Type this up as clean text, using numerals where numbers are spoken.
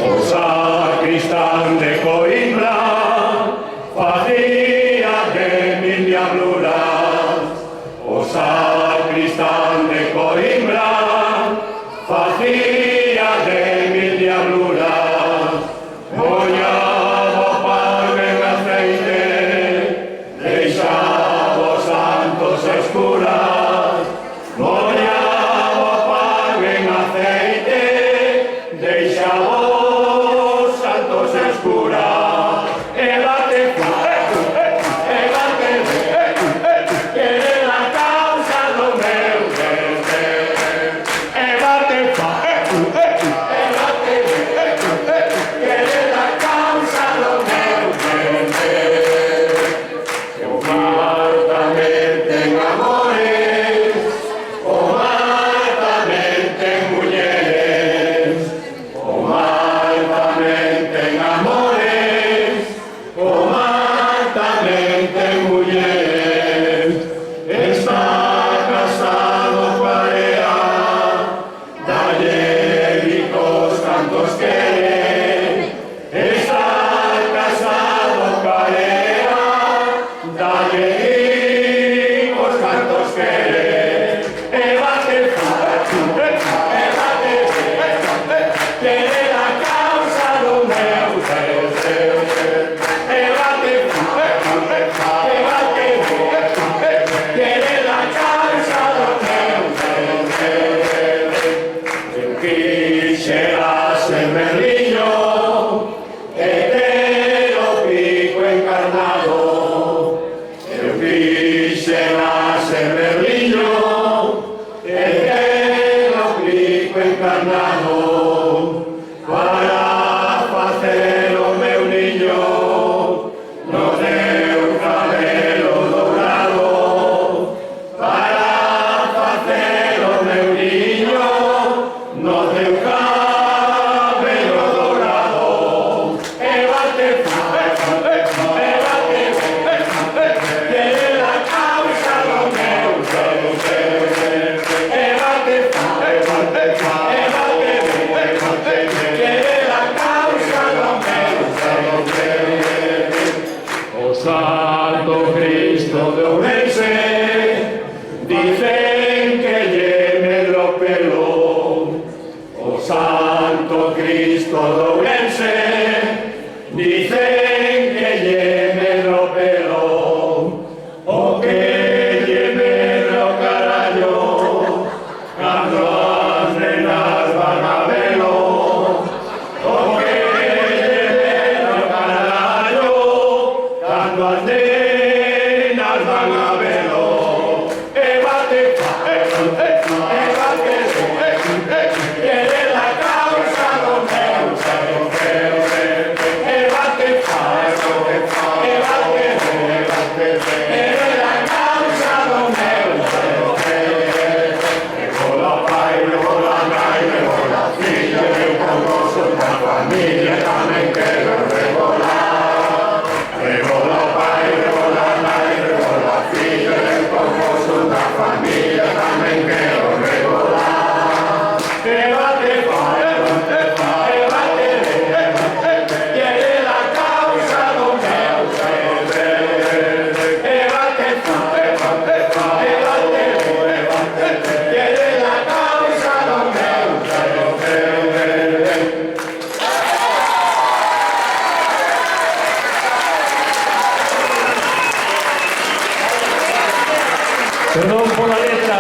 O sacristán de Coimbra facía de mil diabluras. O sacristán de Coimbra facía de mil diabluras. Mollaba pan en aceite, deixaba os santos escuras. Mollaba pan en aceite, deixaba os santos escuras. Quere la causa do meu deber. Quere la causa do meu deber. O mar tamén ten amores, o mar tamén ten mulleres. O mar tamén ten amores, o mar tamén ten mulleres. Está casado Parea, dalle ricos cantos quere. Está casado Parea, dalle ricos cantos quere. Quere la causa do meu deber. Quere la causa do meu deber. Eu quixera ser berrillo e ter o pico encarnado. Eu quixera ser berrillo e ter o pico encarnado para facer o meu niño no teu cabelo dourado. Para facer o meu niño no teu cabelo dourado. Quere la causa do meu deber. Quere la causa do meu deber. O Santo Cristo de Ourense dicen que lle medro pelo. O Santo Cristo de Ourense dicen que lle medro pelo. O que lle medro carallo cando as nenas van a velo. O que lle medro carallo cando as nenas van a velo. Quere la causa do meu deber. Quere la causa do meu deber. Regola o pai, regola a nai, regola a filla, eu congoso da familia tamén quero regolar. Regola o pai, regola a nai, regola a filla, eu congoso da familia tamén quero regolar. Quere la causa do meu deber. Quere la causa do meu deber. Perdón por la letra.